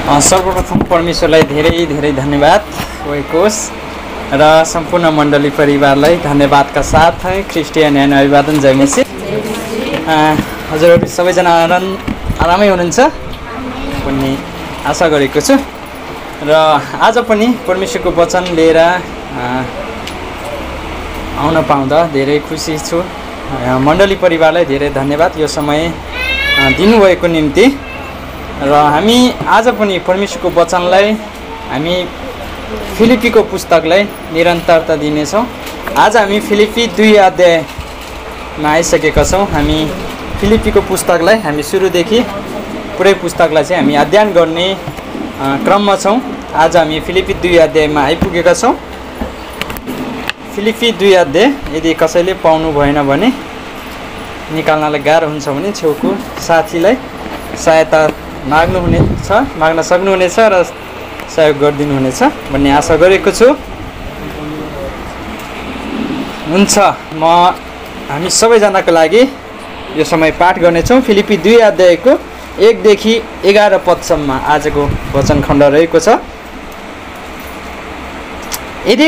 सर्वप्रथम परमेश्वरलाई धेरै धेरै धन्यवाद होस् र सम्पूर्ण मण्डली परिवारलाई धन्यवादका साथ ख्रिस्टियन यान अभिवादन जय मसीह। हजुरहरू सबैजना आरामै हुनुहुन्छ भन्ने आशा गरेको छु र आज पनि परमेश्वरको वचन लिएर आउन पाउँदा धेरै खुसी छु। मण्डली परिवारलाई धेरै धन्यवाद यो समय दिनुभएको निम्ति। र हामी आज पनि परमेश्वरको वचनलाई हामी फिलिपीको पुस्तकलाई निरन्तरता दिनेछौँ। आज हामी फिलिपी 2 अध्यायमा आइसकेका छौँ। हामी फिलिपीको पुस्तकलाई हामी सुरुदेखि पुरै पुस्तकलाई चाहिँ हामी अध्ययन गर्ने क्रममा छौँ। आज हामी फिलिपी 2 अध्यायमा आइपुगेका छौँ। फिलिपी 2 अध्याय यदि कसैले पाउनु भएन भने निकाल्नलाई गाह्रो हुन्छ भने छेउको साथीलाई सहायता माग्न सक्नुहुनेछ र सहयोग गरिदिनुहुनेछ भन्ने आशा गरेको छु। हुन्छ, हामी सबैजनाको लागि यो समय पाठ गर्नेछौँ। फिलिपी 2 अध्यायको 1 देखि 11 पदसम्म आजको वचन खण्ड रहेको छ। यदि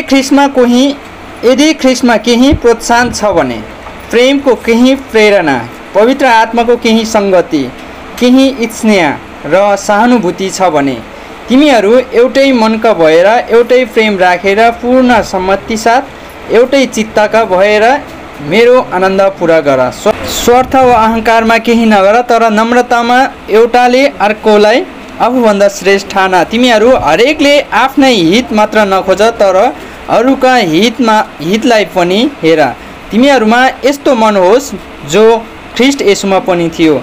ख्रिस्टमा केही प्रोत्साहन छ भने, प्रेमको केही प्रेरणा, पवित्र आत्माको केही सङ्गति, केही स्नेह र सहानुभूति छ भने, तिमीहरू एउटै मनका भएर एउटै प्रेम राखेर पूर्ण सम्मति साथ एउटै चित्तका भएर मेरो आनन्द पुरा गर। स्वार्थ वा अहङ्कारमा केही नगर, तर नम्रतामा एउटाले अर्कोलाई आफूभन्दा श्रेष्ठ ठान। तिमीहरू हरेकले आफ्नै हित मात्र नखोज, तर अरूका हितलाई पनि हेर। तिमीहरूमा यस्तो मन होस् जो ख्रिस्ट येशूमा पनि थियो।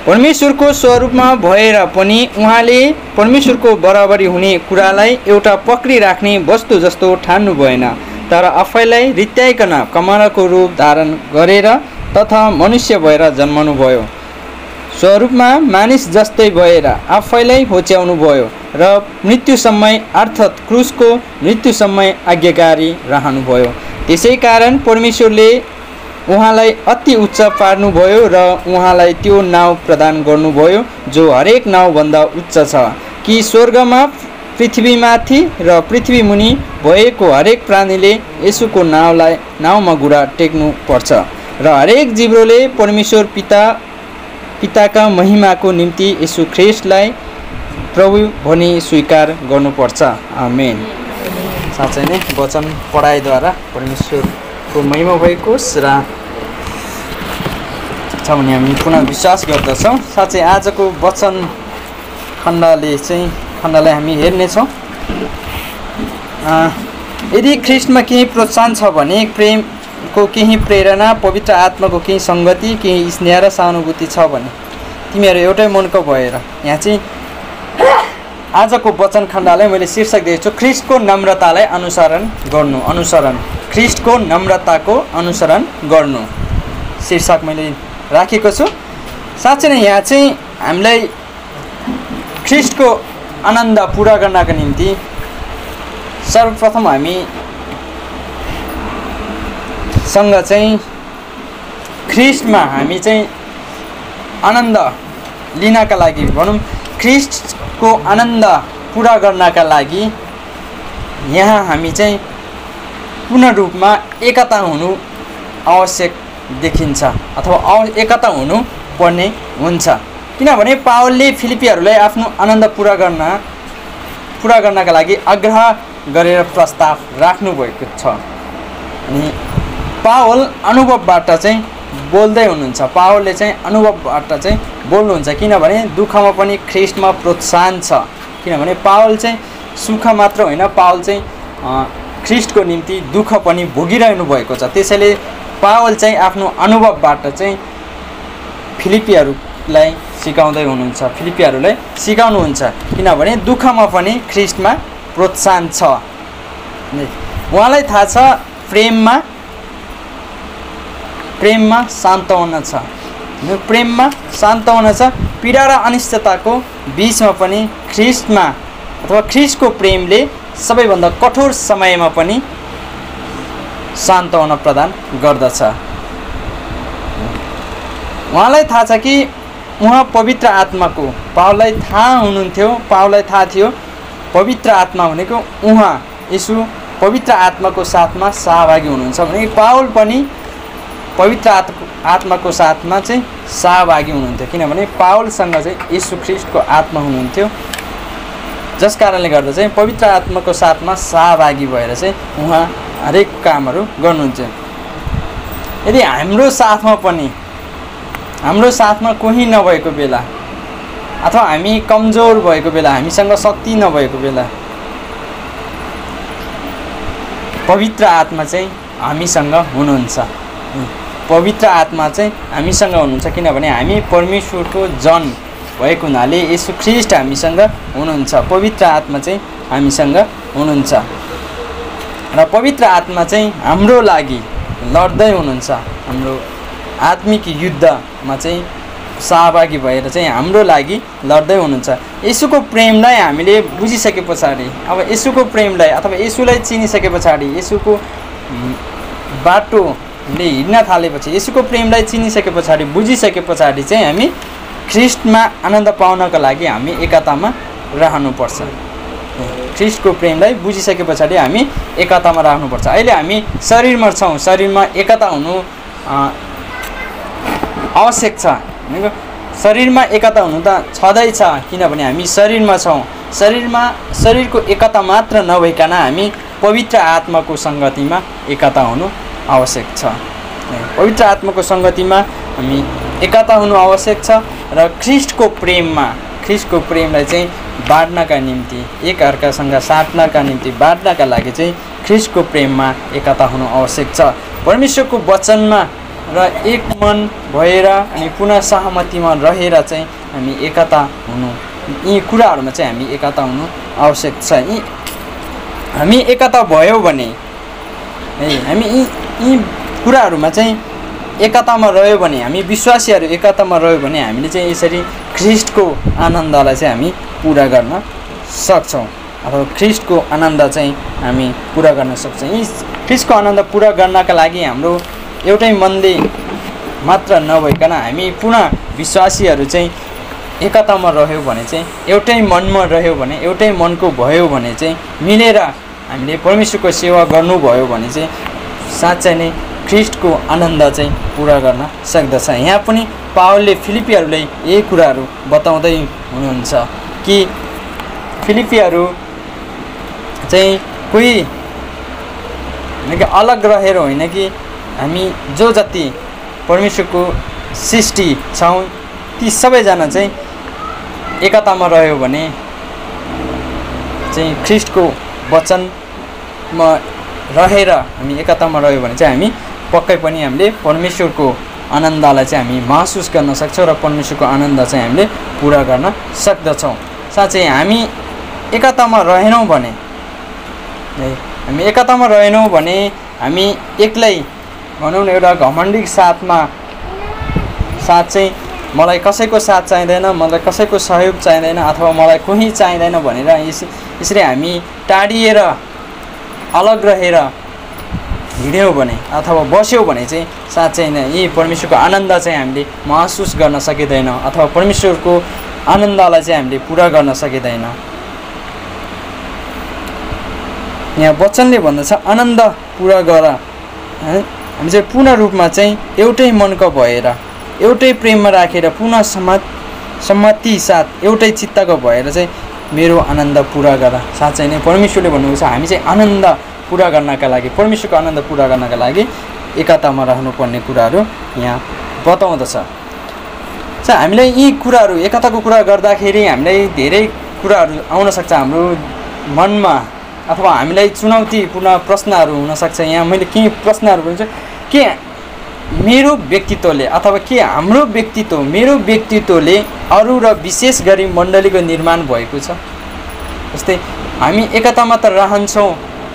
परमेश्वरको स्वरूपमा भएर पनि उहाँले परमेश्वरको बराबरी हुने कुरालाई एउटा पक्री राख्ने वस्तु जस्तो ठान्नु भएन, तर आफैलाई रित्याइकन कमराको रूप धारण गरेर तथा मनुष्य भएर जन्मनु भयो। स्वरूपमा मानिस जस्तै भएर आफैलाई होच्याउनु भयो र मृत्युसम्म अर्थात् क्रुसको मृत्युसम्म आज्ञाकारी रहनुभयो। त्यसै कारण परमेश्वरले उहाँलाई अति उच्च पार्नुभयो र उहाँलाई त्यो नाउँ प्रदान गर्नुभयो जो हरेक नाउँभन्दा उच्च छ, कि स्वर्गमा, पृथ्वीमाथि र पृथ्वी मुनि भएको हरेक प्राणीले येशूको नाउँमा घुँडा टेक्नु पर्छ र हरेक जिब्रोले परमेश्वर पिताका महिमाको निम्ति येशू ख्रिस्टलाई प्रभु भनी स्वीकार गर्नुपर्छ। आमेन। साँच्चै नै वचन पढाइद्वारा परमेश्वरको महिमा भएको र छ भने हामी पुनः विश्वास गर्दछौँ। साँच्चै आजको वचन खण्डलाई हामी हेर्नेछौँ। यदि ख्रिस्टमा केही प्रोत्साहन छ भने, प्रेमको केही प्रेरणा, पवित्र आत्माको केही सङ्गति, केही स्नेह र सहानुभूति छ भने, तिमीहरू एउटै मनको भएर। यहाँ चाहिँ आजको वचन खण्डलाई मैले शीर्षक दिएको छु, ख्रिस्टको नम्रतालाई अनुसरण गर्नु। ख्रिस्टको नम्रताको अनुसरण गर्नु शीर्षक मैले राखेको छु। साँच्चै नै यहाँ चाहिँ हामीलाई ख्रिस्टको आनन्द पुरा गर्नका निम्ति सर्वप्रथम हामीसँग चाहिँ ख्रिस्टमा हामी चाहिँ आनन्द लिनका लागि भनौँ, ख्रिस्टको आनन्द पुरा गर्नका लागि यहाँ हामी चाहिँ पूर्ण रूपमा एकता हुनु आवश्यक देखिन्छ अथवा एकता हुनु पर्ने हुन्छ। किनभने पावलले फिलिपीहरूलाई आफ्नो आनन्द पुरा गर्नका लागि आग्रह गरेर प्रस्ताव राख्नुभएको छ। अनि पावल अनुभवबाट चाहिँ बोल्दै हुनुहुन्छ। पावलले चाहिँ अनुभवबाट चाहिँ बोल्नुहुन्छ, किनभने दुःखमा पनि ख्रिस्टमा प्रोत्साहन छ। किनभने पावल चाहिँ सुख मात्र होइन, पावल चाहिँ ख्रिस्टको निम्ति दुःख पनि भोगिरहनु भएको छ। त्यसैले पावल चाहिँ आफ्नो अनुभवबाट चाहिँ फिलिपीहरूलाई सिकाउनुहुन्छ, किनभने दुःखमा पनि ख्रिस्टमा प्रोत्साहन छ। उहाँलाई थाहा छ प्रेममा सान्त्वना छ, पीडा र अनिश्चितताको बिचमा पनि ख्रिस्टको प्रेमले सबैभन्दा कठोर समयमा पनि सान्त्वना प्रदान गर्दछ। उहाँलाई थाहा छ कि उहाँ पवित्र आत्माको पावललाई थाहा थियो पवित्र आत्मा भनेको उहाँ यसु पवित्र आत्माको साथमा सहभागी हुनुहुन्छ भने पावल पनि पवित्र आत्माको साथमा चाहिँ सहभागी हुनुहुन्थ्यो, किनभने पावलसँग चाहिँ येशू ख्रीष्टको आत्मा हुनुहुन्थ्यो, जस कारणले गर्दा चाहिँ पवित्र आत्माको साथमा सहभागी भएर चाहिँ उहाँ हरेक कामहरू गर्नुहुन्छ। यदि हाम्रो साथमा कोही नभएको बेला अथवा हामी कमजोर भएको बेला, हामीसँग शक्ति नभएको बेला पवित्र आत्मा चाहिँ हामीसँग हुनुहुन्छ। पवित्र आत्मा चाहिँ हामीसँग हुनुहुन्छ किनभने हामी परमेश्वरको जन भएको हुनाले येशू ख्रीष्ट हामीसँग हुनुहुन्छ, पवित्र आत्मा चाहिँ हामीसँग हुनुहुन्छ र पवित्र आत्मा चाहिँ हाम्रो लागि लड्दै हुनुहुन्छ। हाम्रो आत्मिक युद्धमा चाहिँ सहभागी भएर चाहिँ हाम्रो लागि लड्दै हुनुहुन्छ। येशूको प्रेमलाई हामीले बुझिसके पछाडि, अब येशूको प्रेमलाई अथवा येशूलाई चिनिसके पछाडि, येशूको बाटोले हिँड्न थालेपछि, येशूको प्रेमलाई चिनिसके पछाडि, बुझिसके पछाडि चाहिँ हामी ख्रीष्टमा आनन्द पाउनको लागि हामी एकतामा रहनुपर्छ। ख्रीष्टको प्रेमलाई बुझिसके पछाडि हामी एकतामा राख्नुपर्छ। अहिले हामी शरीरमा छौँ, शरीरमा एकता हुनु आवश्यक छ। शरीरमा एकता हुनु त छँदैछ, किनभने हामी शरीरमा छौँ। शरीरको एकता मात्र नभइकन हामी पवित्र आत्माको सङ्गतिमा एकता हुनु आवश्यक छ। पवित्र आत्माको सङ्गतिमा हामी एकता हुनु आवश्यक छ र ख्रीष्टको प्रेमलाई चाहिँ बाँड्नका निम्ति, एक अर्कासँग साट्नका निम्ति, बाँड्नका लागि चाहिँ ख्रीष्टको प्रेममा एकता हुनु आवश्यक छ। परमेश्वरको वचनमा र एक मन भएर अनि पुनः सहमतिमा रहेर चाहिँ हामी एकता हुनु, यी कुराहरूमा चाहिँ हामी एकता हुनु आवश्यक छ। हामी एकता भयो भने हामी यी कुराहरूमा चाहिँ एकतामा रह्यो भने, हामी विश्वासीहरू एकतामा रह्यो भने हामीले चाहिँ यसरी ख्रीष्टको आनन्दलाई चाहिँ हामी पुरा गर्न सक्छौँ अथवा ख्रीष्टको आनन्द चाहिँ हामी पुरा गर्न सक्छौँ। यी ख्रीष्टको आनन्द पुरा गर्नका लागि हाम्रो एउटै मनले मात्र नभइकन हामी पुनः विश्वासीहरू चाहिँ एकतामा रह्यो भने चाहिँ, एउटै मनमा रह्यो भने, एउटै मनको भयो भने चाहिँ, मिलेर हामीले परमेश्वरको सेवा गर्नुभयो भने चाहिँ साँच्चै नै ख्रीष्टको आनन्द चाहिँ पुरा गर्न सक्दछ। यहाँ पनि पावलले फिलिपीहरूलाई यही कुराहरू बताउँदै हुनुहुन्छ कि फिलिपीहरू चाहिँ कोही अलग रहेर होइन कि हामी जो जति परमेश्वरको सृष्टि छौँ ती सबैजना चाहिँ एकतामा रह्यो भने चाहिँ ख्रीष्टको वचनमा रहेर हामी एकतामा रह्यो भने चाहिँ हामी पक्कै पनि हामीले परमेश्वरको आनन्दलाई चाहिँ हामी महसुस गर्न सक्छौँ र परमेश्वरको आनन्द चाहिँ हामीले पुरा गर्न सक्दछौँ। साँच्चै हामी एकतामा रहेनौँ भने हामी एक्लै भनौँ न एउटा घमण्डी साथ चाहिँ मलाई कसैको साथ चाहिँदैन, मलाई कसैको सहयोग चाहिँदैन अथवा मलाई कोही चाहिँदैन भनेर यसरी हामी टाढिएर अलग रहेर हिँड्यौँ भने अथवा बस्यौँ भने चाहिँ साँच्चै नै यी परमेश्वरको आनन्द चाहिँ हामीले महसुस गर्न सकिँदैन अथवा परमेश्वरको आनन्दलाई चाहिँ हामीले पुरा गर्न सकिँदैन। यहाँ वचनले भन्दछ आनन्द पुरा गर। हामी चाहिँ पूर्ण रूपमा चाहिँ एउटै मनका भएर, एउटै प्रेममा राखेर, पुनः सम्मति साथ एउटै चित्तको भएर चाहिँ मेरो आनन्द पुरा गर। साँच्चै नै परमेश्वरले भन्नुहुन्छ हामी चाहिँ आनन्द पुरा गर्नका लागि, परमेश्वरको आनन्द पुरा गर्नका लागि एकतामा रहनुपर्ने कुराहरू यहाँ बताउँदछ। हामीलाई यी कुराहरू, एकताको कुरा गर्दाखेरि हामीलाई धेरै कुराहरू आउन सक्छ हाम्रो मनमा अथवा हामीलाई चुनौतीपूर्ण प्रश्नहरू हुनसक्छ। यहाँ मैले केही प्रश्नहरू भन्छु के मेरो व्यक्तित्वले अथवा के हाम्रो व्यक्तित्व, मेरो व्यक्तित्वले अरू र विशेष गरी मण्डलीको निर्माण भएको छ। जस्तै हामी एकतामा त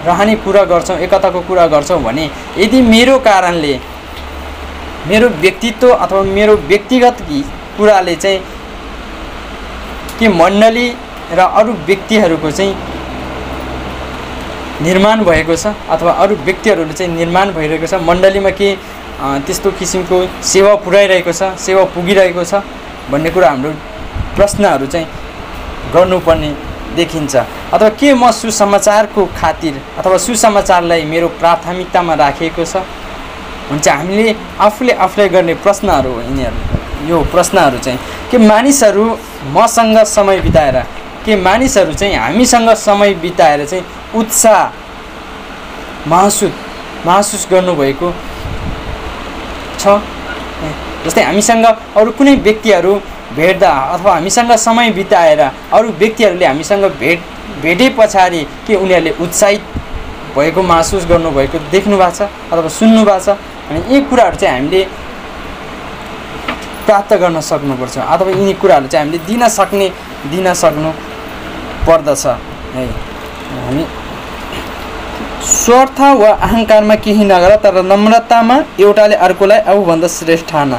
रहने कुरा गर्छौँ, एकताको कुरा गर्छौँ भने यदि मेरो कारणले, मेरो व्यक्तित्व अथवा मेरो व्यक्तिगत कुराले चाहिँ के मण्डली र अरू व्यक्तिहरूको चाहिँ निर्माण भएको छ अथवा अरू व्यक्तिहरूले चाहिँ निर्माण भइरहेको छ, मण्डलीमा के त्यस्तो किसिमको सेवा पुर्याइरहेको छ, सेवा पुगिरहेको छ भन्ने कुरा हाम्रो प्रश्नहरू चाहिँ गर्नुपर्ने देखिन्छ। अथवा के म सुसमाचारको खातिर अथवा सुसमाचारलाई मेरो प्राथमिकतामा राखेको छ हुन्छ। हामीले आफूले गर्ने प्रश्नहरू हो यिनीहरू। यो प्रश्नहरू चाहिँ के मानिसहरू मसँग समय बिताएर के मानिसहरू चाहिँ हामीसँग समय बिताएर चाहिँ उत्साह महसुस गर्नुभएको छ। जस्तै हामीसँग अरू कुनै व्यक्तिहरू भेट्दा अथवा हामीसँग समय बिताएर अरू व्यक्तिहरूले हामीसँग भेटे पछाडि के उनीहरूले उत्साहित भएको महसुस गर्नुभएको देख्नु भएको छ अथवा सुन्नु भएको छ। अनि यी कुराहरू चाहिँ हामीले प्राप्त गर्न सक्नुपर्छ अथवा यिनी कुराहरू चाहिँ हामीले दिन सक्नु पर्दछ है। हामी स्वार्थ वा अहङ्कारमा केही नगर तर नम्रतामा एउटाले अर्कोलाई आफूभन्दा श्रेष्ठ ठान।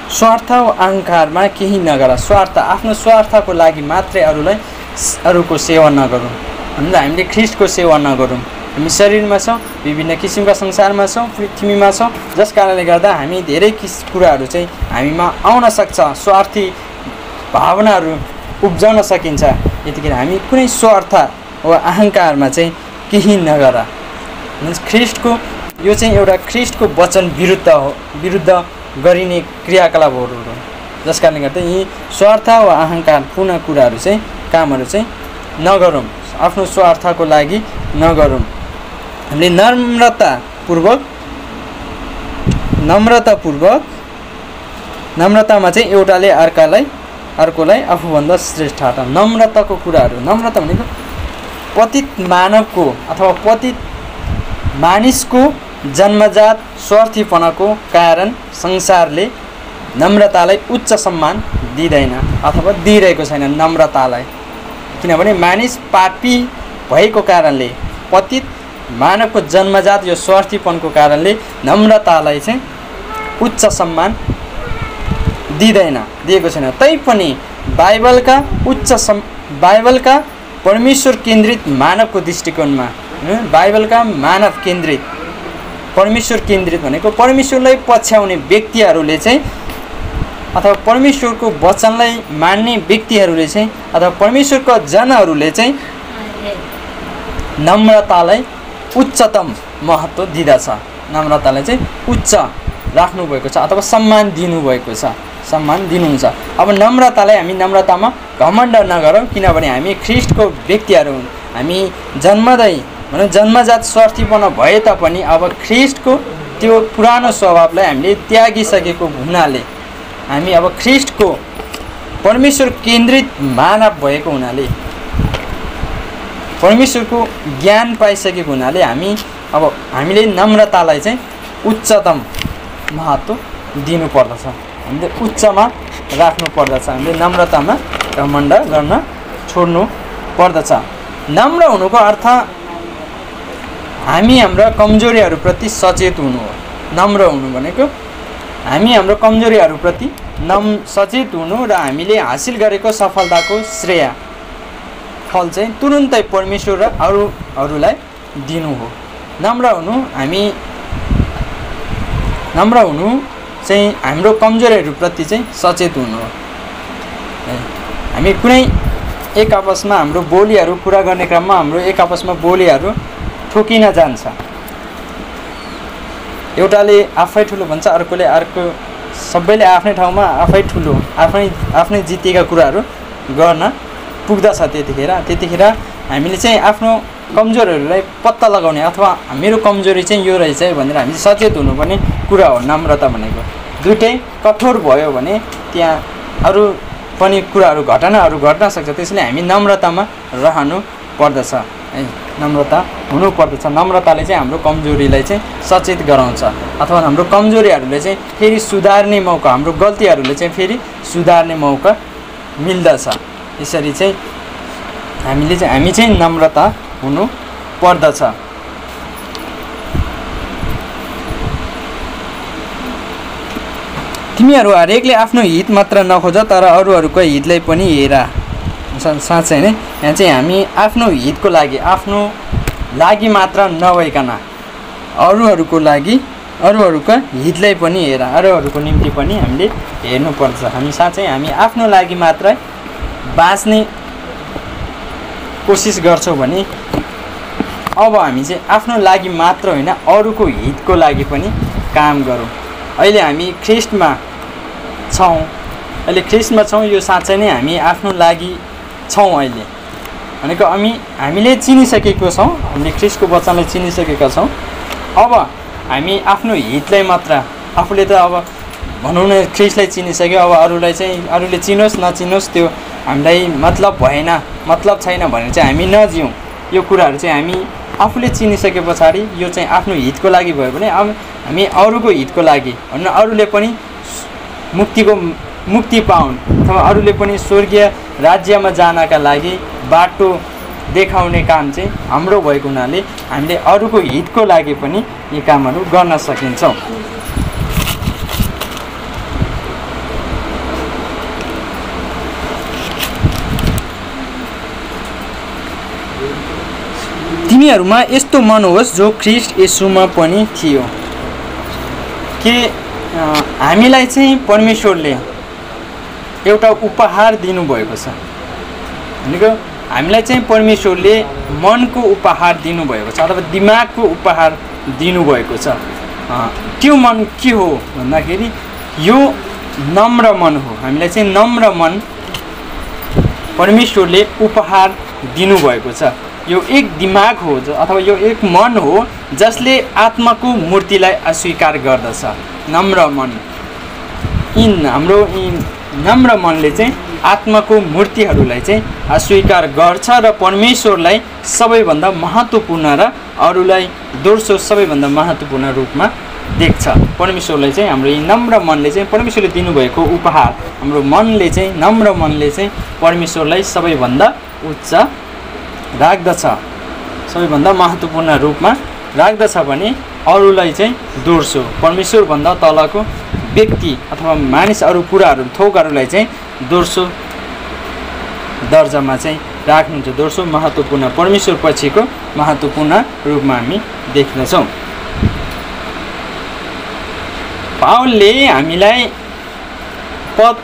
स्वार्थ वा अहङ्कारमा केही नगर, स्वार्थ आफ्नो स्वार्थको लागि मात्रै अरूको सेवा नगरौँ। हामीले ख्रिस्टको सेवा नगरौँ। हामी शरीरमा छौँ, विभिन्न किसिमका संसारमा छौँ, पृथ्वीमा छौँ, जस कारणले गर्दा हामी धेरै कुराहरू चाहिँ हामीमा आउन सक्छ, स्वार्थी भावनाहरू उब्जाउन सकिन्छ। यतिखेर हामी कुनै स्वार्थ वा अहङ्कारमा चाहिँ केही नगर। ख्रिस्टको यो चाहिँ एउटा ख्रिस्टको वचन विरुद्ध गरिने क्रियाकलापहरू हो। जस कारणले गर्दा यी स्वार्थ वा अहङ्कार पूर्ण कुराहरू चाहिँ कामहरू चाहिँ नगरौँ, आफ्नो स्वार्थको लागि नगरौँ। हामीले नम्रतामा चाहिँ एउटाले अर्कोलाई आफूभन्दा श्रेष्ठ ठान। नम्रताको कुराहरू, नम्रता भनेको पतित मानवको अथवा पतित मानिसको जन्मजात स्वार्थीपनाको कारण संसारले नम्रतालाई उच्च सम्मान दिँदैन अथवा दिइरहेको छैन नम्रतालाई। किनभने मानिस पापी भएको कारणले, पतित मानवको जन्मजात यो स्वार्थीपनको कारणले नम्रतालाई चाहिँ उच्च सम्मान दिएको छैन। तैपनि बाइबलका परमेश्वर केन्द्रित मानवको दृष्टिकोणमा, बाइबलका मानव केन्द्रित परमेश्वर केन्द्रित भनेको परमेश्वरलाई पछ्याउने व्यक्तिहरूले चाहिँ अथवा परमेश्वरको वचनलाई मान्ने व्यक्तिहरूले चाहिँ अथवा परमेश्वरका जनहरूले चाहिँ नम्रतालाई उच्चतम महत्त्व दिँदछ। नम्रतालाई चाहिँ उच्च राख्नुभएको छ अथवा सम्मान दिनुहुन्छ। अब नम्रतालाई हामी नम्रतामा घमण्ड नगरौँ, किनभने हामी ख्रिस्टको व्यक्तिहरू हुन्। हामी जन्मजात स्वार्थीपना भए तापनि अब ख्रिस्टको त्यो पुरानो स्वभावलाई हामीले त्यागिसकेको हुनाले, हामी अब ख्रिस्टको परमेश्वर केन्द्रित मानव भएको हुनाले, परमेश्वरको ज्ञान पाइसकेको हुनाले हामीले नम्रतालाई चाहिँ उच्चतम महत्त्व दिनुपर्दछ। हामीले उच्चमा राख्नु पर्दछ। हामीले नम्रतामा घमण्ड गर्न छोड्नु पर्दछ। नम्र हुनुको अर्थ हामी हाम्रा कमजोरीहरूप्रति सचेत हुनु हो। नम्र हुनु भनेको हामी हाम्रो कमजोरीहरूप्रति सचेत हुनु र हामीले हासिल गरेको सफलताको श्रेय फल चाहिँ तुरुन्तै परमेश्वर र अरूलाई दिनु हो। नम्र हुनु चाहिँ हाम्रो कमजोरीहरूप्रति चाहिँ सचेत हुनु हो। हामी कुनै एक आपसमा हाम्रो बोलीहरू कुरा गर्ने क्रममा हाम्रो एक आपसमा बोलीहरू ठोकिन जान्छ। एउटाले आफै ठुलो भन्छ, अर्कोले अर्को, सबैले आफ्नै ठाउँमा आफै ठुलो आफ्नै जितेका कुराहरू गर्न पुग्दछ। त्यतिखेर हामीले चाहिँ आफ्नो कमजोरहरूलाई पत्ता लगाउने अथवा मेरो कमजोरी चाहिँ यो रहेछ भनेर हामी सचेत हुनुपर्ने कुरा हो। नम्रता भनेको दुइटै कठोर भयो भने त्यहाँ अरू पनि कुराहरू घटनाहरू घट्न सक्छ। त्यसैले हामी नम्रतामा रहनु पर्दछ है, नम्रता हुनुपर्दछ। नम्रताले चाहिँ हाम्रो कमजोरीलाई चाहिँ सचेत गराउँछ अथवा हाम्रो कमजोरीहरूले चाहिँ फेरि सुधार्ने मौका, हाम्रो गल्तीहरूले चाहिँ फेरि सुधार्ने मौका मिल्दछ। यसरी चाहिँ हामी चाहिँ नम्रता हुनु पर्दछ। तिमीहरू हरेकले आफ्नो हित मात्र नखोज तर अरूहरूको हितलाई पनि हेर। साँच्चै नै यहाँ चाहिँ हामी आफ्नो हितको लागि, आफ्नो लागि मात्र नभइकन अरूहरूको लागि अरूहरूको हितलाई पनि हेर, अरूहरूको निम्ति पनि हामीले हेर्नुपर्छ। हामी साँच्चै हामी आफ्नो लागि मात्रै बाँच्ने कोसिस गर्छौँ भने अब हामी चाहिँ आफ्नो लागि मात्र होइन अरूको हितको लागि पनि काम गरौँ। अहिले हामी ख्रिस्टमा छौँ, यो साँच्चै नै हामी आफ्नो लागि छौँ। अहिले भनेको हामीले चिनिसकेको छौँ, हामीले ख्रिस्टको वचनलाई चिनिसकेका छौँ। अब हामी आफ्नो हितलाई मात्र, आफूले त अब भनौँ न ख्रिस्टलाई चिनिसक्यो, अब अरूलाई चाहिँ अरूले चिनोस् नचिनोस् त्यो हामीलाई मतलब भएन, मतलब छैन भनेर चाहिँ हामी नजिउँ। यो कुराहरू चाहिँ हामी आफूले चिनिसके पछाडि यो चाहिँ आफ्नो हितको लागि भयो भने अब हामी अरूको हितको लागि भन्नु, अरूले पनि मुक्ति पाउन् अथवा अरूले पनि स्वर्गीय राज्यमा जानका लागि बाटो देखाउने काम चाहिँ हाम्रो भएको हुनाले हामीले अरूको हितको लागि पनि यी कामहरू गर्न सकिन्छौँ। तिमीहरूमा यस्तो मन होस् जो ख्रिस्ट येशूमा पनि थियो। कि हामीलाई चाहिँ परमेश्वरले एउटा उपहार दिनुभएको छ, भनेको हामीलाई चाहिँ परमेश्वरले मनको उपहार दिनुभएको छ अथवा दिमागको उपहार दिनुभएको छ। त्यो मन के हो भन्दाखेरि यो नम्र मन हो। हामीलाई चाहिँ नम्र मन परमेश्वरले उपहार दिनुभएको छ। यो एक दिमाग हो अथवा यो एक मन हो जसले आत्माको मूर्तिलाई अस्वीकार गर्दछ। नम्र मन, हाम्रो नम्र मनले चाहिँ आत्माको मूर्तिहरूलाई चाहिँ अस्वीकार गर्छ र परमेश्वरलाई सबैभन्दा महत्त्वपूर्ण र अरूलाई दोस्रो सबैभन्दा महत्त्वपूर्ण रूपमा देख्छ। परमेश्वरलाई चाहिँ हाम्रो यी नम्र मनले चाहिँ परमेश्वरले दिनुभएको उपहार, हाम्रो मनले चाहिँ नम्र मनले चाहिँ परमेश्वरलाई सबैभन्दा उच्च राख्दछ, सबैभन्दा महत्त्वपूर्ण रूपमा राख्दछ भने अरूलाई चाहिँ दोस्रो परमेश्वरभन्दा तलको व्यक्ति अथवा मानिस अरू कुराहरू थोकहरूलाई चाहिँ दोस्रो दर्जामा चाहिँ राख्नुहुन्छ। दोस्रो महत्त्वपूर्ण परमेश्वर पछिको महत्त्वपूर्ण रूपमा हामी देख्दछौँ। पावलले हामीलाई पद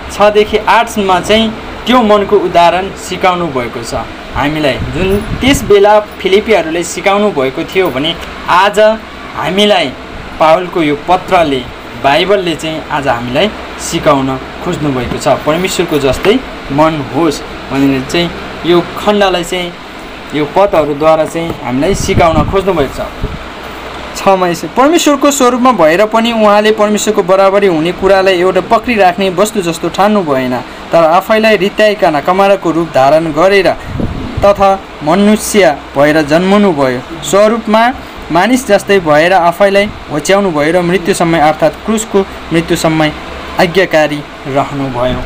6 देखि 8 मा चाहिँ त्यो मनको उदाहरण सिकाउनु भएको छ हामीलाई, जुन त्यस बेला फिलिपीहरूलाई सिकाउनु भएको थियो भने आज हामीलाई पावलको यो पत्रले बाइबलले चाहिँ आज हामीलाई सिकाउन खोज्नु भएको छ। परमेश्वरको जस्तै मन होस् भनेर चाहिँ यो खण्डलाई चाहिँ यो पदहरूद्वारा चाहिँ हामीलाई सिकाउन खोज्नु भएको छ। 6 मा यसो परमेश्वरको स्वरूपमा भएर पनि उहाँले परमेश्वरको बराबरी हुने कुरालाई एउटा पक्रिराख्ने वस्तु जस्तो ठान्नु भएन, तर आफैलाई रित्याइकन कमाराको रूप धारण गरेर तथा मनुष्य भएर जन्मनु भयो। स्वरूपमा मानिस जस्तै भएर आफैलाई होच्याउनु भयो र मृत्युसम्म अर्थात् क्रुसको मृत्युसम्म आज्ञाकारी रहनुभयो।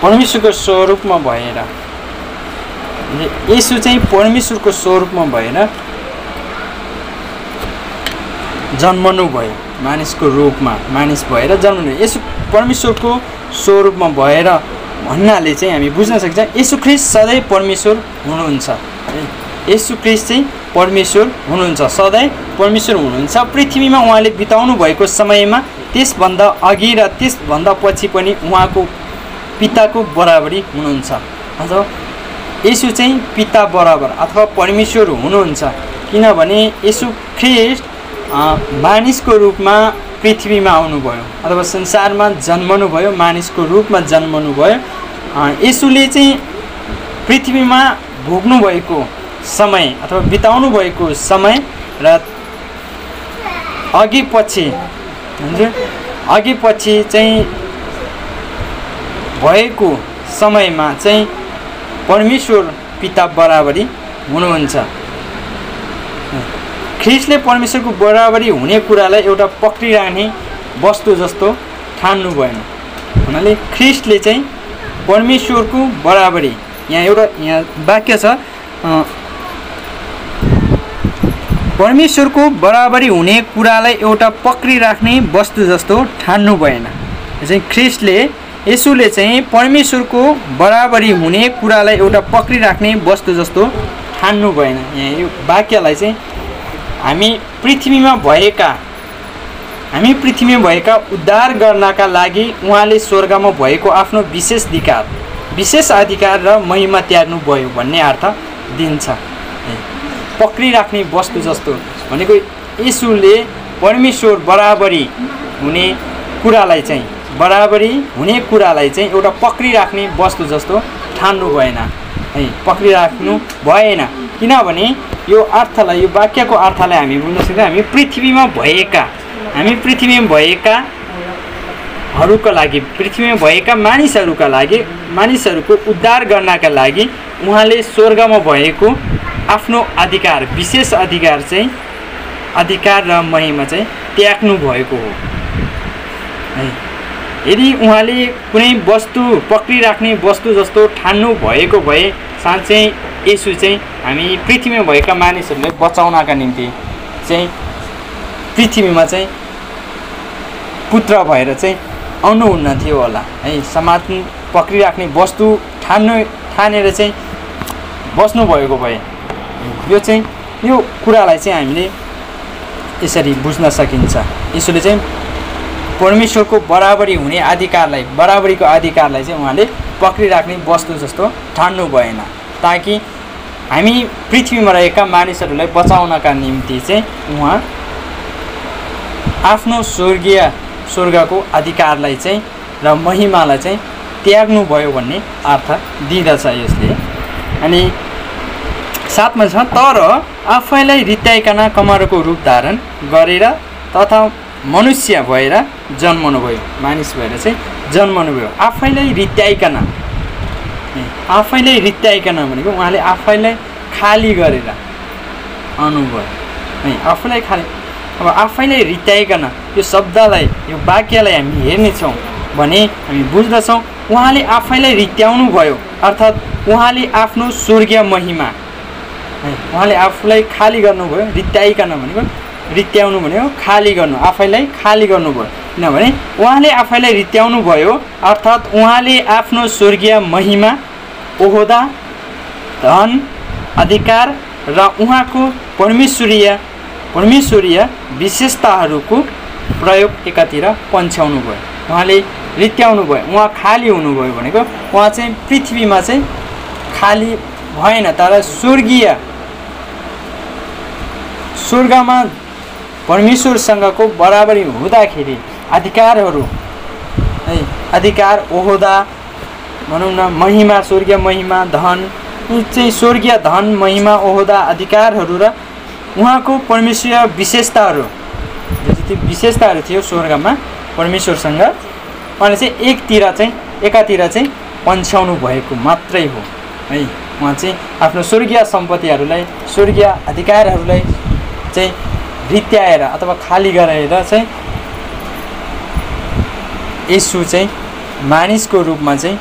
परमेश्वरको स्वरूपमा भएर येशू चाहिँ परमेश्वरको स्वरूपमा भएर जन्मनु भयो, मानिसको रूपमा मानिस भएर जन्मनु। येशू परमेश्वरको स्वरूपमा भएर भन्नाले चाहिँ हामी बुझ्न सक्छौँ येशू ख्रिस्ट सधैँ परमेश्वर हुनुहुन्छ। येशू ख्रिस्ट चाहिँ परमेश्वर हुनुहुन्छ, सधैँ परमेश्वर हुनुहुन्छ। पृथ्वीमा उहाँले बिताउनु भएको समयमा त्यसभन्दा अघि र त्यसभन्दा पछि पनि उहाँको पिताको बराबरी हुनुहुन्छ। अथवा येशू चाहिँ पिता बराबर अथवा परमेश्वर हुनुहुन्छ, किनभने येशू ख्रिस्ट मानिसको रूपमा पृथ्वीमा आउनुभयो अथवा संसारमा जन्मनुभयो, मानिसको रूपमा जन्मनुभयो। येशूले चाहिँ पृथ्वीमा भोग्नु भएको समय अथवा बिताउनु भएको समय र अघि पछि चाहिँ भएको समयमा चाहिँ परमेश्वर पिता बराबरी हुनुहुन्छ। ख्रिस्टले परमेश्वरको बराबरी हुने कुरालाई एउटा पक्रिराख्ने वस्तु जस्तो ठान्नु भएन। हुनाले ख्रिस्टले चाहिँ परमेश्वरको बराबरी, यहाँ वाक्य छ परमेश्वरको बराबरी हुने कुरालाई एउटा पक्रिराख्ने वस्तु जस्तो ठान्नु भएन। चाहिँ ख्रिस्टले येशूले चाहिँ परमेश्वरको बराबरी हुने कुरालाई एउटा पक्रिराख्ने वस्तु जस्तो ठान्नु भएन। यहाँ यो वाक्यलाई चाहिँ हामी पृथ्वीमा भएका उद्धार गर्नका लागि उहाँले स्वर्गमा भएको आफ्नो विशेष अधिकार र महिमा त्याग्नु भयो भन्ने अर्थ दिन्छ। पक्रिराख्ने वस्तु जस्तो भनेको येशूले परमेश्वर बराबरी हुने कुरालाई चाहिँ एउटा पक्रिराख्ने वस्तु जस्तो ठान्नु भएन है, पक्रिराख्नु भएन। किनभने यो अर्थलाई, यो वाक्यको अर्थलाई हामी बुझ्न सक्छौँ। हामी पृथ्वीमा भएका मानिसहरूका लागि मानिसहरूको उद्धार गर्नका लागि उहाँले स्वर्गमा भएको आफ्नो विशेष अधिकार र महिमा चाहिँ त्याग्नु भएको हो है। यदि उहाँले कुनै वस्तु पक्रिराख्ने वस्तु जस्तो ठान्नु भएको भए साँच्चै येशू चाहिँ हामी पृथ्वीमा भएका मानिसहरूलाई बचाउनका निम्ति चाहिँ पृथ्वीमा चाहिँ पुत्र भएर चाहिँ आउनुहुन्न थियो होला है। समात्नु पक्रिराख्ने वस्तु ठानेर चाहिँ बस्नु भएको भए यो कुरालाई चाहिँ हामीले यसरी बुझ्न सकिन्छ। यसोले चाहिँ परमेश्वरको बराबरीको अधिकारलाई चाहिँ उहाँले पक्रिराख्ने वस्तु जस्तो ठान्नु भएन, ताकि हामी पृथ्वीमा रहेका मानिसहरूलाई बचाउनका निम्ति चाहिँ उहाँ आफ्नो स्वर्गको अधिकारलाई चाहिँ र महिमालाई चाहिँ त्याग्नु भयो भन्ने अर्थ दिँदछ यसले। अनि साथमा छ, तर आफैलाई रित्याइकन कमरको रूप धारण गरेर तथा मनुष्य भएर जन्मनु भयो, मानिस भएर चाहिँ जन्मनु भयो। आफैलाई रित्याइकन भनेको उहाँले आफैलाई खाली गरेर आउनुभयो है। अब आफैलाई रित्याइकन यो शब्दलाई, यो वाक्यलाई हामी हेर्नेछौँ भने हामी बुझ्दछौँ उहाँले आफैलाई रित्याउनु भयो, अर्थात् उहाँले आफ्नो स्वर्गीय महिमा उहाँले आफूलाई खाली गर्नुभयो। रित्याइकन भनेको रित्याउनु भनेको खाली गर्नु, आफैलाई खाली गर्नुभयो। किनभने उहाँले आफैलाई रित्याउनु भयो, अर्थात् उहाँले आफ्नो स्वर्गीय महिमा, ओहदा, धन, अधिकार र उहाँको परमेश्वरीय विशेषताहरूको प्रयोग एकातिर पन्छ्याउनु भयो। उहाँले रित्याउनु भयो, उहाँ खाली हुनुभयो भनेको उहाँ चाहिँ पृथ्वीमा चाहिँ खाली भएन, तर स्वर्गमा परमेश्वरसँगको बराबरी हुँदाखेरि अधिकार, ओहदा भनौँ न, महिमा, स्वर्गीय महिमा, धन, चाहिँ स्वर्गीय धन, महिमा, ओहदा, अधिकारहरू र उहाँको परमेश्वरीय विशेषताहरू थियो स्वर्गमा परमेश्वरसँग, उहाँले चाहिँ एकातिर चाहिँ पन्छ्याउनु भएको मात्रै हो है। उहाँ चाहिँ आफ्नो स्वर्गीय सम्पत्तिहरूलाई, स्वर्गीय अधिकारहरूलाई चाहिँ रित्याएर अथवा खाली गराएर चाहिँ येशू चाहिँ मानिसको रूपमा चाहिँ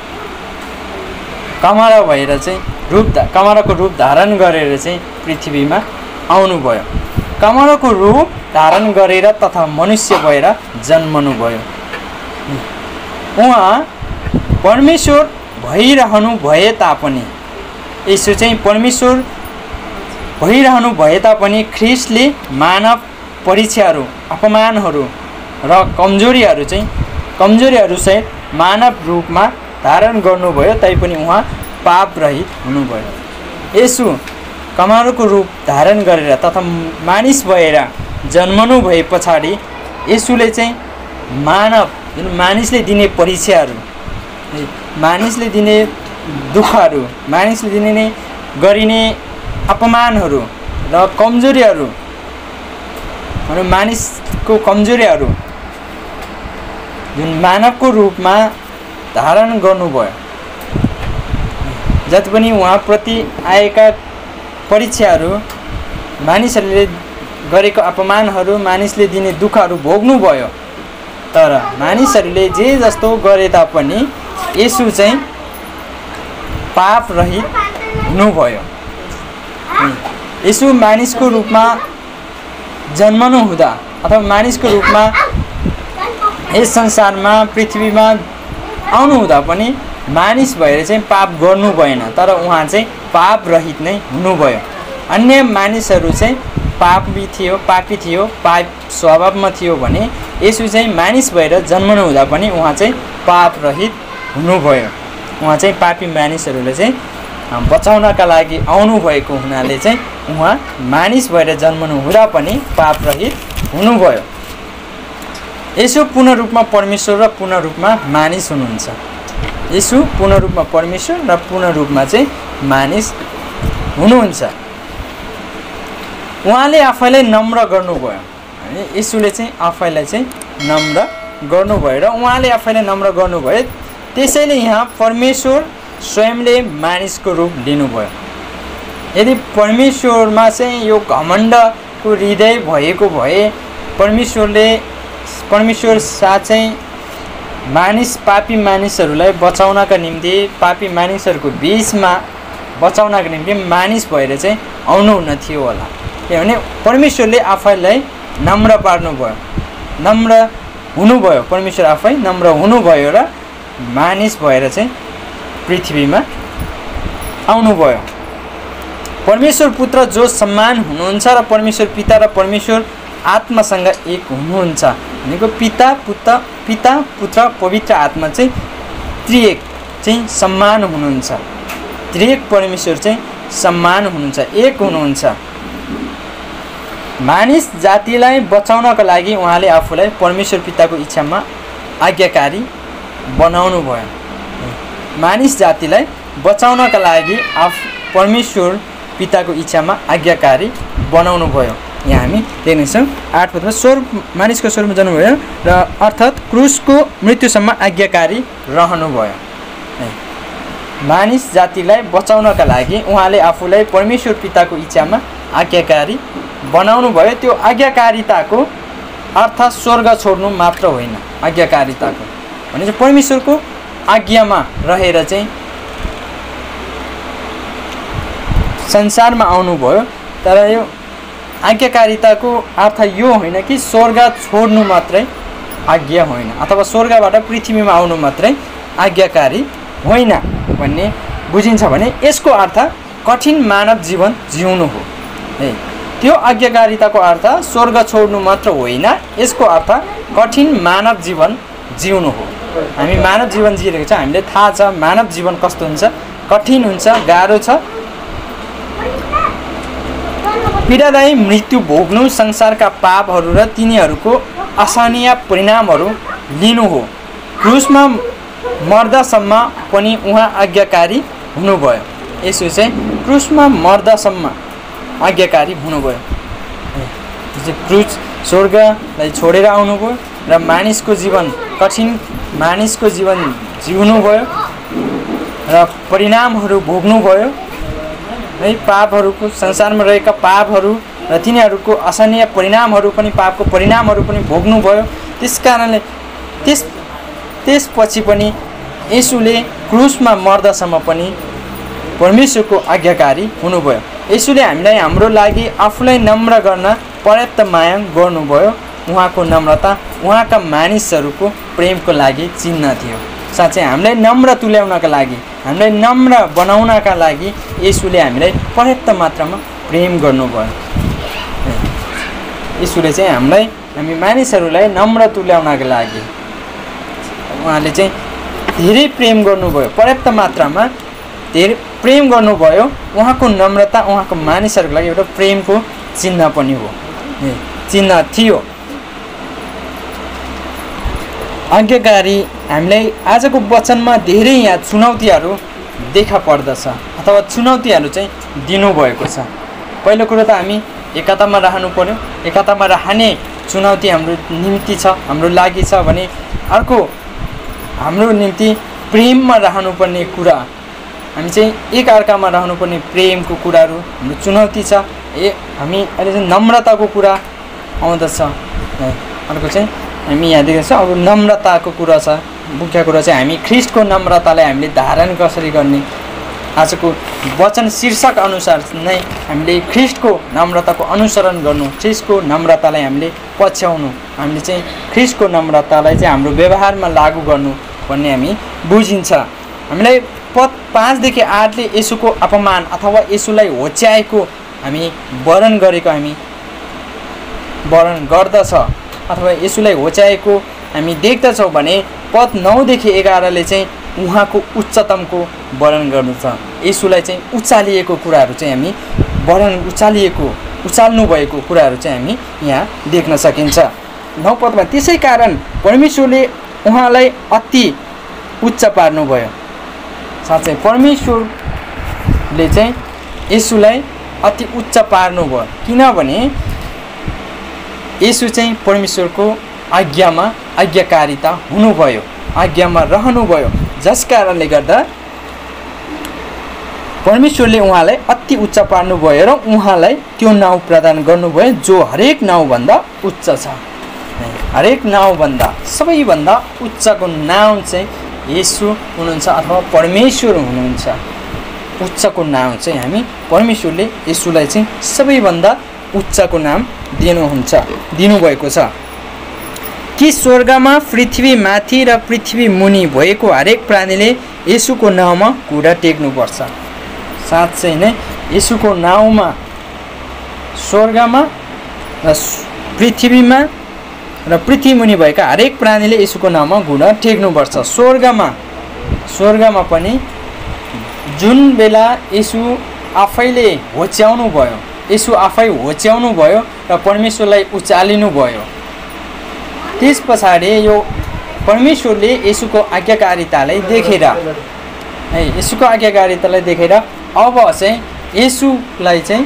कमराको रूप धारण गरेर चाहिँ पृथ्वीमा आउनुभयो। कमराको रूप धारण गरेर तथा मनुष्य भएर जन्मनु भयो। उहाँ परमेश्वर भइरहनु भए तापनि, येशू चाहिँ परमेश्वर भइरहनु भए तापनि ख्रिस्टले मानव परीक्षाहरू, अपमानहरू र कमजोरीहरू चाहिँ मानव रूपमा धारण गर्नुभयो, तैपनि उहाँ पाप रहित हुनुभयो। येशू कमराको रूप धारण गरेर तथा मानिस भएर जन्मनु भए पछाडि येशूले चाहिँ मानिसले दिने परीक्षाहरू, मानिसले दिने दुःखहरू, मानिसले गरिने अपमानहरू र कमजोरीहरू, मानिसको कमजोरीहरू जुन मानवको रूपमा धारण गर्नुभयो। जति पनि उहाँप्रति आएका परीक्षाहरू, मानिसहरूले गरेको अपमानहरू, मानिसले दिने दुःखहरू भोग्नुभयो। तर मानिसहरूले जे जस्तो गरे तापनि येशू चाहिँ पाप रहित हुनुभयो। येशू मानिसको रूपमा जन्मनु हुँदा अथवा मानिसको रूपमा यस संसारमा पृथ्वीमा आउनु हुँदा पनि मानिस भएर चाहिँ पाप गर्नु भएन, तर उहाँ चाहिँ पाप रहित नै हुनुभयो। अन्य मानिसहरू चाहिँ पापी थियो, पाप स्वभावमा थियो भने येशू चाहिँ मानिस भएर जन्मनु हुँदा पनि उहाँ चाहिँ पाप रहित हुनुभयो। उहाँ चाहिँ पापी मानिसहरूले चाहिँ बचाउनका लागि आउनुभएको हुनाले चाहिँ उहाँ मानिस भएर जन्मनु हुँदा पनि पाप रहित हुनुभयो। येशू पूर्ण रूपमा परमेश्वर र पूर्ण रूपमा मानिस हुनुहुन्छ। येशू पूर्ण रूपमा परमेश्वर र पूर्ण रूपमा चाहिँ मानिस हुनुहुन्छ। उहाँले आफैलाई नम्र गर्नुभयो। येशूले चाहिँ आफैलाई चाहिँ नम्र गर्नुभयो र उहाँले आफैलाई नम्र गर्नुभयो, त्यसैले यहाँ परमेश्वर स्वयंले मानिसको रूप लिनुभयो। यदि परमेश्वरमा चाहिँ यो घमण्डको हृदय भएको भए परमेश्वर साँच्चै पापी मानिसहरूलाई बचाउनका निम्ति, पापी मानिसहरूको बिचमा बचाउनका निम्ति मानिस भएर चाहिँ आउनुहुन्न थियो होला। किनभने परमेश्वरले आफैलाई नम्र पार्नुभयो, नम्र हुनुभयो। परमेश्वर आफै नम्र हुनुभयो र मानिस भएर चाहिँ पृथ्वीमा आउनुभयो। परमेश्वर पुत्र जो समान हुनुहुन्छ र परमेश्वर पिता र परमेश्वर आत्मासँग एक हुनुहुन्छ भनेको पिता पुत्र पवित्र आत्मा चाहिँ त्रिएक चाहिँ समान हुनुहुन्छ। त्रिएक परमेश्वर चाहिँ समान हुनुहुन्छ, एक हुनुहुन्छ। मानिस जातिलाई बचाउनका लागि उहाँले आफूलाई परमेश्वर पिताको इच्छामा आज्ञाकारी बनाउनु भयो। मानिस जातिलाई बचाउनका लागि परमेश्वर पिताको इच्छामा आज्ञाकारी बनाउनु भयो। यहाँ हामी देख्नेछौँ 8 पदमा मानिसको स्वरूपमा जन्मनुभयो र अर्थात् क्रुसको मृत्युसम्म आज्ञाकारी रहनुभयो। मानिस जातिलाई बचाउनका लागि उहाँले आफूलाई परमेश्वर पिताको इच्छामा आज्ञाकारी बनाउनु भयो। त्यो आज्ञाकारिताको अर्थ स्वर्ग छोड्नु मात्र होइन। आज्ञाकारिताको भने चाहिँ परमेश्वरको आज्ञामा रहेर चाहिँ संसारमा आउनुभयो। तर यो आज्ञाकारिताको अर्थ यो होइन कि स्वर्ग छोड्नु मात्रै आज्ञा होइन, अथवा स्वर्गबाट पृथ्वीमा आउनु मात्रै आज्ञाकारी होइन भन्ने बुझिन्छ भने यसको अर्थ कठिन मानव जीवन जिउनु हो। त्यो आज्ञाकारिताको अर्थ स्वर्ग छोड्नु मात्र होइन, यसको अर्थ कठिन मानव जीवन जिउनु हो। हामी मानव जीवन जिइरहेको छ, हामीलाई थाहा छ मानव जीवन कस्तो हुन्छ, कठिन हुन्छ, गाह्रो छ। पीडादायी मृत्यु भोग्नु, संसारका पापहरू र तिनीहरूको असहनीय परिणामहरू लिनु हो। क्रुसमा मर्दासम्म पनि उहाँ आज्ञाकारी हुनुभयो। यसो चाहिँ क्रुसमा मर्दासम्म आज्ञाकारी हुनुभयो। क्रुस स्वर्गलाई छोडेर आउनुभयो र मानिसको जीवन कठिन मानिसको जीवन जिउनुभयो र परिणामहरू भोग्नुभयो। है पापहरूको संसारमा रहेका पापहरू र तिनीहरूको असहनीय परिणामहरू पनि, पापको परिणामहरू पनि भोग्नुभयो। त्यसकारणले त्यसपछि पनि येशूले क्रुसमा मर्दासम्म पनि परमेश्वरको आज्ञाकारी हुनुभयो। येशूले हामीलाई हाम्रो लागि आफूलाई नम्र गर्न पर्याप्त माया गर्नुभयो। उहाँको नम्रता उहाँका मानिसहरूको प्रेमको लागि चिन्ह थियो। साँच्चै हामीलाई नम्र तुल्याउनका लागि, हामीलाई नम्र बनाउनका लागि येशूले हामीलाई पर्याप्त मात्रामा प्रेम गर्नुभयो। येशूले चाहिँ हामी मानिसहरूलाई नम्र तुल्याउनका लागि उहाँले चाहिँ धेरै प्रेम गर्नुभयो, पर्याप्त मात्रामा धेरै प्रेम गर्नुभयो। उहाँको नम्रता उहाँको मानिसहरूको लागि एउटा प्रेमको चिन्ह पनि हो, चिन्ह थियो। आज्ञाकारी हामीलाई आजको वचनमा धेरै यहाँ चुनौतीहरू देखा पर्दछ, अथवा चुनौतीहरू चाहिँ दिनुभएको छ। पहिलो कुरो त हामी एकतामा रहनु पर्यो। एकतामा रहने चुनौती हाम्रो निम्ति छ, हाम्रो लागि छ भने अर्को हाम्रो निम्ति प्रेममा रहनुपर्ने कुरा, हामी चाहिँ एक अर्कामा रहनुपर्ने प्रेमको कुराहरू हाम्रो चुनौती छ। हामी अहिले चाहिँ नम्रताको कुरा आउँदछ। अर्को चाहिँ हामी यहाँ देख्छ अब नम्रताको कुरा छ। मुख्य कुरा चाहिँ हामी ख्रीष्टको नम्रतालाई हामीले धारण कसरी गर्ने। आजको वचन शीर्षक अनुसार नै हामीले ख्रीष्टको नम्रताको अनुसरण गर्नु, ख्रीष्टको नम्रतालाई हामीले पछ्याउनु, हामीले चाहिँ ख्रीष्टको नम्रतालाई चाहिँ हाम्रो व्यवहारमा लागू गर्नु भन्ने हामी बुझिन्छ। हामीलाई पद 5 देखि 8ले येशूको अपमान अथवा येशूलाई होच्याएको हामी वर्णन गरेको हामी वर्णन गर्दछ अथवा येशूलाई होच्याएको हामी देख्दछौँ भने पद 9 देखि 11ले चाहिँ उहाँको उच्चतमको वर्णन गर्दछ। येशूलाई चाहिँ उचालिएको कुराहरू चाहिँ हामी वर्णन उचाल्नु भएको कुराहरू चाहिँ हामी यहाँ देख्न सकिन्छ। 9 पदमा त्यसै कारण परमेश्वरले उहाँलाई अति उच्च पार्नुभयो। साँच्चै परमेश्वरले चाहिँ येशूलाई अति उच्च पार्नुभयो, किनभने येशू चाहिँ परमेश्वरको आज्ञामा आज्ञाकारिता हुनुभयो, आज्ञामा रहनुभयो, जस कारणले गर्दा परमेश्वरले उहाँलाई अति उच्च पार्नुभयो र उहाँलाई त्यो नाउँ प्रदान गर्नुभयो जो हरेक नाउँभन्दा उच्च छ। हरेक नाउँभन्दा सबैभन्दा उच्चको नाउँ चाहिँ येशू हुनुहुन्छ अथवा परमेश्वर हुनुहुन्छ। उच्चको नाउँ चाहिँ हामी परमेश्वरले येशूलाई चाहिँ सबैभन्दा उच्चको नाम दिनुभएको छ। कि स्वर्गमा पृथ्वी माथि र पृथ्वी मुनि भएको हरेक प्राणीले येशूको नाउँमा घुँडा टेक्नुपर्छ। साँच्चै नै येशूको नाउँमा स्वर्गमा र पृथ्वीमा र पृथ्वी मुनि भएका हरेक प्राणीले येशूको नाउँमा घुँडा टेक्नुपर्छ। स्वर्गमा पनि जुन बेला येशू आफैले होच्याउनु भयो, येशू आफै होच्याउनु भयो र परमेश्वरलाई उचालिनु भयो, त्यस पछाडि यो परमेश्वरले येशूको आज्ञाकारितालाई देखेर अब चाहिँ येशूलाई चाहिँ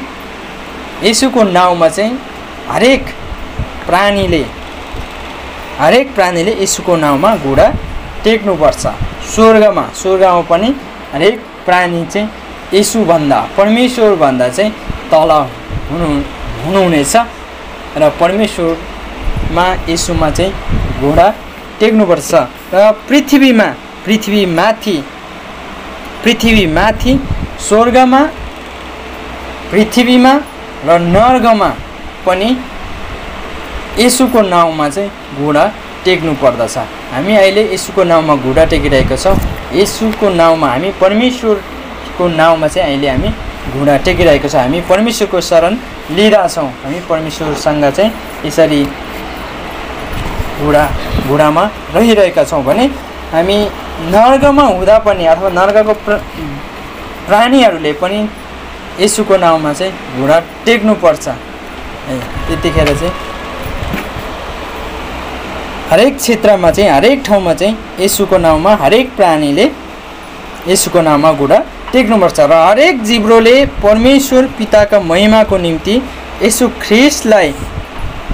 येशूको नाउँमा चाहिँ हरेक प्राणीले येशूको नाउँमा घुँडा टेक्नुपर्छ। स्वर्गमा पनि हरेक प्राणी चाहिँ येशूभन्दा परमेश्वरभन्दा चाहिँ तल हुनुहुनेछ र परमेश्वरमा येशूमा चाहिँ घुँडा टेक्नुपर्छ। र पृथ्वी माथि स्वर्गमा, पृथ्वीमा र नर्गमा पनि येशूको नाउँमा चाहिँ घुँडा टेक्नु पर्दछ। हामी अहिले येशूको नाउँमा घुँडा टेकिरहेका छौँ। येशूको नाउँमा हामी परमेश्वरको नाउँमा चाहिँ अहिले हामी घुँडा टेकिरहेको छ। हामी परमेश्वरको शरण लिइरहेछौँ। हामी परमेश्वरसँग चाहिँ यसरी घुँडामा रहिरहेका छौँ भने हामी नर्गमा हुँदा पनि अथवा नर्गको प्राणीहरूले पनि येशूको नाउँमा चाहिँ घुँडा टेक्नुपर्छ। त्यतिखेर चाहिँ हरेक क्षेत्रमा चाहिँ हरेक ठाउँमा चाहिँ येशूको नाउँमा हरेक प्राणीले येशूको नाउँमा घुँडा टेक्नुपर्छ र हरेक जिब्रोले परमेश्वर पिताका महिमाको निम्ति येशू ख्रीष्टलाई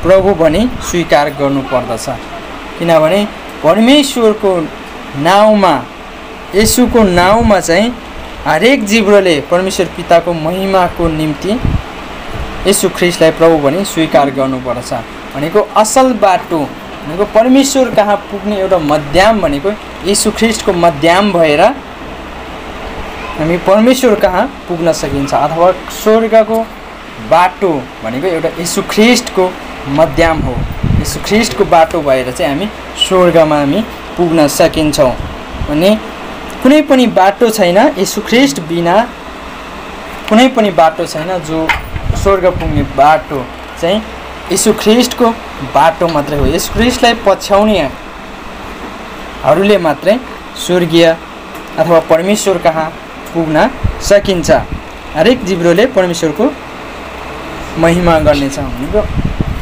प्रभु भनी स्वीकार गर्नुपर्दछ। किनभने परमेश्वरको नाउँमा येशूको नाउँमा चाहिँ हरेक जिब्रोले परमेश्वर पिताको महिमाको निम्ति येशू ख्रीष्टलाई प्रभु भनी स्वीकार गर्नुपर्छ। भनेको असल बाटो भनेको परमेश्वर कहाँ पुग्ने एउटा मध्यम भनेको येशू ख्रीष्टको मध्यम भएर हामी परमेश्वर कहाँ पुग्न सकिन्छ, अथवा स्वर्गको बाटो भनेको एउटा येशू ख्रीष्टको मध्यम हो। येशू ख्रीष्टको बाटो भएर चाहिँ हामी स्वर्गमा हामी पुग्न सकिन्छौँ। भने कुनै पनि बाटो छैन, येशू ख्रीष्ट बिना कुनै पनि बाटो छैन। जो स्वर्ग पुग्ने बाटो चाहिँ येशू ख्रीष्टको बाटो मात्रै हो। येशू ख्रीष्टलाई पछ्याउनेहरूले मात्रै स्वर्गीय अथवा परमेश्वर कहाँ पुग्न सकिन्छ। हरेक जिब्रोले परमेश्वरको महिमा गर्नेछ।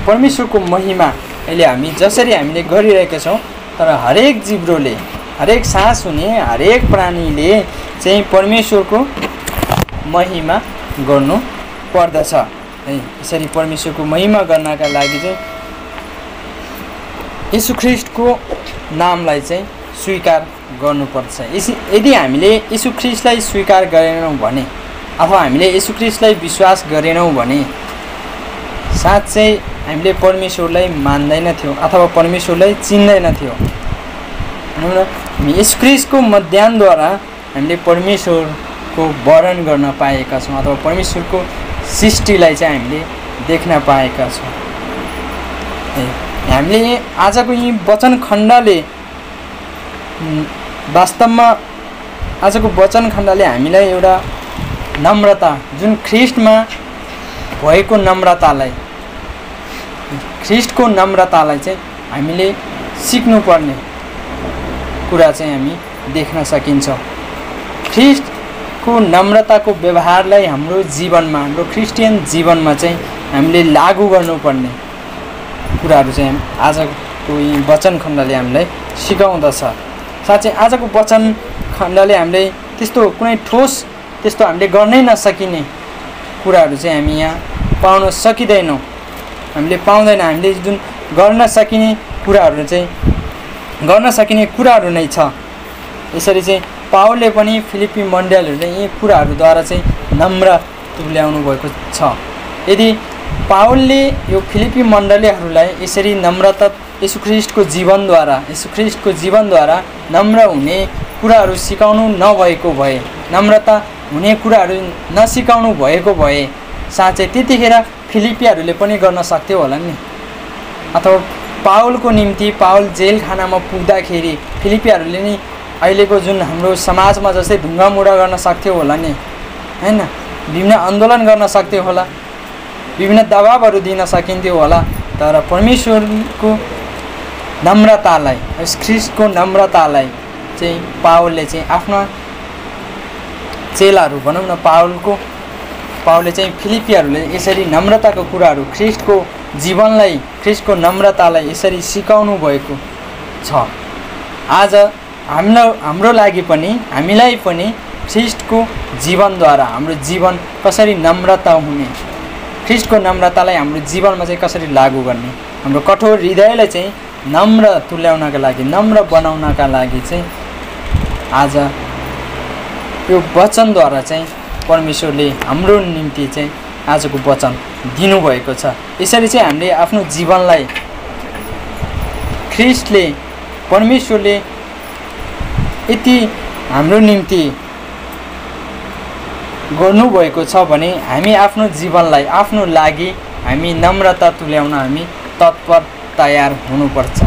परमेश्वरको महिमा अहिले हामी जसरी हामीले गरिरहेका छौँ, तर हरेक जिब्रोले, हरेक सास हुने हरेक प्राणीले चाहिँ परमेश्वरको महिमा गर्नु पर्दछ। है यसरी परमेश्वरको महिमा गर्नका लागि चाहिँ येशू ख्रीष्टको नामलाई चाहिँ स्वीकार गर्नुपर्छ। यदि हामीले येशू ख्रीष्टलाई स्वीकार गरेनौँ भने अथवा हामीले येशू ख्रीष्टलाई विश्वास गरेनौँ भने साँच्चै हामीले परमेश्वरलाई मान्दैनथ्यौँ अथवा परमेश्वरलाई चिन्दैनथ्यौँ। येशू ख्रीष्टको मध्याह्नद्वारा हामीले परमेश्वरको वर्णन गर्न पाएका छौँ अथवा परमेश्वरको सृष्टिलाई चाहिँ हामीले देख्न पाएका छौँ। हामीले आजको यी वचन खण्डले वास्तवमा आजको वचन खण्डले हामीलाई एउटा नम्रता, जुन ख्रीष्टमा भएको नम्रतालाई, ख्रिस्टको नम्रतालाई चाहिँ हामीले सिक्नुपर्ने कुरा चाहिँ हामी देख्न सकिन्छ। ख्रिस्टको नम्रताको व्यवहारलाई हाम्रो जीवनमा, हाम्रो क्रिस्चियन जीवनमा चाहिँ हामीले लागू गर्नुपर्ने कुराहरू चाहिँ आजको यी वचन खण्डले हामीलाई सिकाउँदछ। साँच्चै आजको वचन खण्डले हामीलाई त्यस्तो कुनै ठोस त्यस्तो हामीले गर्नै नसकिने कुराहरू चाहिँ हामी यहाँ पाउन सकिँदैनौँ, हामीले पाउँदैन। हामीले जुन गर्न सकिने कुराहरू नै छ। यसरी चाहिँ पावलले पनि फिलिप्पी मण्डलीहरूले यी कुराहरूद्वारा चाहिँ नम्र तुल्याउनु भएको छ। यदि पावलले यो फिलिप्पी मण्डलीहरूलाई यसरी नम्रता येशूख्रिस्टको जीवनद्वारा नम्र हुने कुराहरू सिकाउनु नभएको भए, नम्रता हुने कुराहरू नसिकाउनु भएको भए साँच्चै त्यतिखेर फिलिप्पीहरूले पनि गर्न सक्थ्यो होला नि। अथवा पावलको निम्ति पावल जेल खानामा पुग्दाखेरि फिलिप्पीहरूले नि अहिलेको जुन हाम्रो समाजमा जस्तै ढुङ्गामुढा गर्न सक्थ्यो होला नि, हैन? विभिन्न आन्दोलन गर्न सक्थ्यो होला, विभिन्न दबाबहरू दिन सकिन्थ्यो होला। तर परमेश्वरको नम्रतालाई, ख्रिस्टको नम्रतालाई चाहिँ पावलले चाहिँ आफ्ना चेलाहरू भनौँ न, पावलले चाहिँ फिलिप्पीहरूले यसरी नम्रताको कुराहरू, ख्रिस्टको जीवनलाई, ख्रिस्टको नम्रतालाई यसरी सिकाउनु भएको छ। आज हाम्रो लागि पनि, हामीलाई पनि ख्रिस्टको जीवनद्वारा हाम्रो जीवन कसरी नम्रता हुने, ख्रिस्टको नम्रतालाई हाम्रो जीवनमा चाहिँ कसरी लागू गर्ने, हाम्रो कठोर हृदयलाई चाहिँ नम्र तुल्याउनका लागि, नम्र बनाउनका लागि चाहिँ आज यो वचनद्वारा चाहिँ परमेश्वरले हाम्रो निम्ति चाहिँ आजको वचन दिनुभएको छ। यसरी चाहिँ हामीले आफ्नो जीवनलाई ख्रिस्टले, परमेश्वरले यति हाम्रो निम्ति गर्नुभएको छ भने हामी आफ्नो जीवनलाई, आफ्नो लागि हामी नम्रता तुल्याउन हामी तत्पर तयार हुनुपर्छ।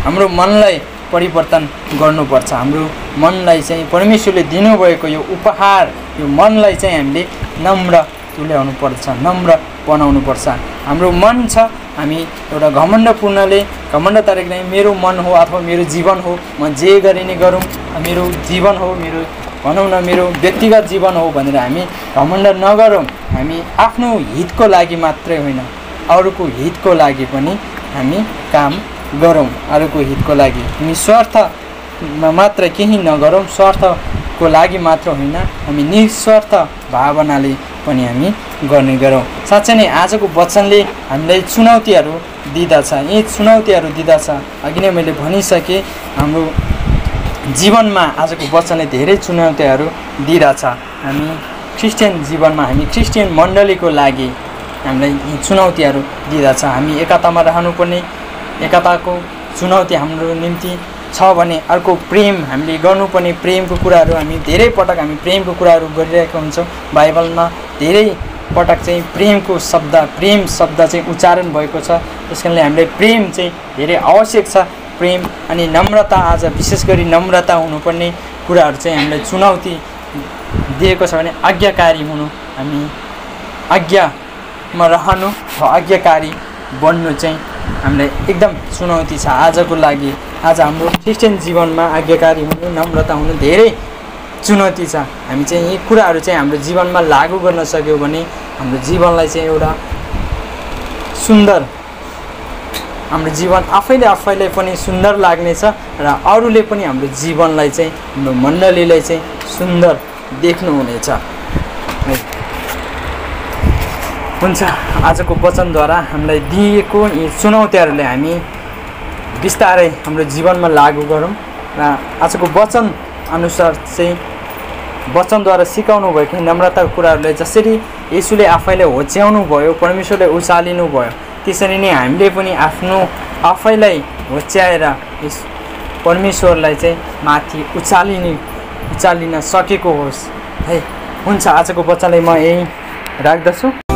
हाम्रो मनलाई परिवर्तन गर्नुपर्छ। हाम्रो मनलाई चाहिँ परमेश्वरले दिनुभएको यो उपहार, यो मनलाई चाहिँ हामीले नम्र तुल्याउनु पर्छ, नम्र बनाउनु पर्छ। हाम्रो मन छ, हामी एउटा घमण्ड तरिकाले मेरो मन हो अथवा मेरो जीवन हो, म जे गरे नि गरौँ, मेरो जीवन हो, मेरो भनौँ न मेरो व्यक्तिगत जीवन हो भनेर हामी घमण्ड नगरौँ। हामी आफ्नो हितको लागि मात्रै होइन, अरूको हितको लागि पनि हामी काम गरौँ। अरूको हितको लागि हामी स्वार्थमा मात्र केही नगरौँ, स्वार्थको लागि मात्र होइन, हामी निस्वार्थ भावनाले पनि हामी गर्ने गरौँ। साँच्चै नै आजको वचनले हामीलाई चुनौतीहरू दिँदछ। यी चुनौतीहरू दिँदछ, अघि नै मैले भनिसकेँ, हाम्रो जीवनमा आजको वचनले धेरै चुनौतीहरू दिँदछ। हामी क्रिस्चियन जीवनमा, हामी क्रिस्चियन मण्डलीको लागि हामीलाई यी चुनौतीहरू दिँदछ। हामी एकतामा रहनुपर्ने, एकताको चुनौती हाम्रो निम्ति छ भने अर्को प्रेम, हामीले गर्नुपर्ने प्रेमको कुराहरू, हामी धेरै पटक हामी प्रेमको कुराहरू गरिरहेका हुन्छौँ। बाइबलमा धेरै पटक चाहिँ प्रेम शब्द चाहिँ उच्चारण भएको छ। त्यस कारणले हामीलाई प्रेम चाहिँ धेरै आवश्यक छ। प्रेम अनि नम्रता, आज विशेष गरी नम्रता हुनुपर्ने कुराहरू चाहिँ हामीलाई चुनौती दिएको छ भने आज्ञाकारी हुनु, हामी आज्ञामा रहनु, आज्ञाकारी बन्नु चाहिँ हामीलाई एकदम चुनौती छ आजको लागि। आज हाम्रो क्रिस्चियन जीवनमा आज्ञाकारी हुनु, नम्रता हुनु धेरै चुनौती छ। हामी चाहिँ यी कुराहरू चाहिँ हाम्रो जीवनमा लागू गर्न सक्यौँ भने हाम्रो जीवनलाई चाहिँ एउटा सुन्दर, हाम्रो जीवन आफैले पनि सुन्दर लाग्नेछ र अरूले पनि हाम्रो जीवनलाई चाहिँ, हाम्रो मण्डलीलाई चाहिँ सुन्दर देख्नुहुनेछ। हुन्छ, आजको वचनद्वारा हामीलाई दिएको यी चुनौतीहरूले हामी बिस्तारै हाम्रो जीवनमा लागू गरौँ र आजको वचन अनुसार चाहिँ वचनद्वारा सिकाउनु भएको नम्रताको कुराहरूलाई जसरी येशूले आफैले होच्याउनु भयो, परमेश्वरले उचालिनु भयो, त्यसरी नै हामीले पनि आफैलाई होच्याएर यस परमेश्वरलाई चाहिँ माथि उचालिन सकेको होस् है। हुन्छ, आजको वचनलाई म यही राख्दछु।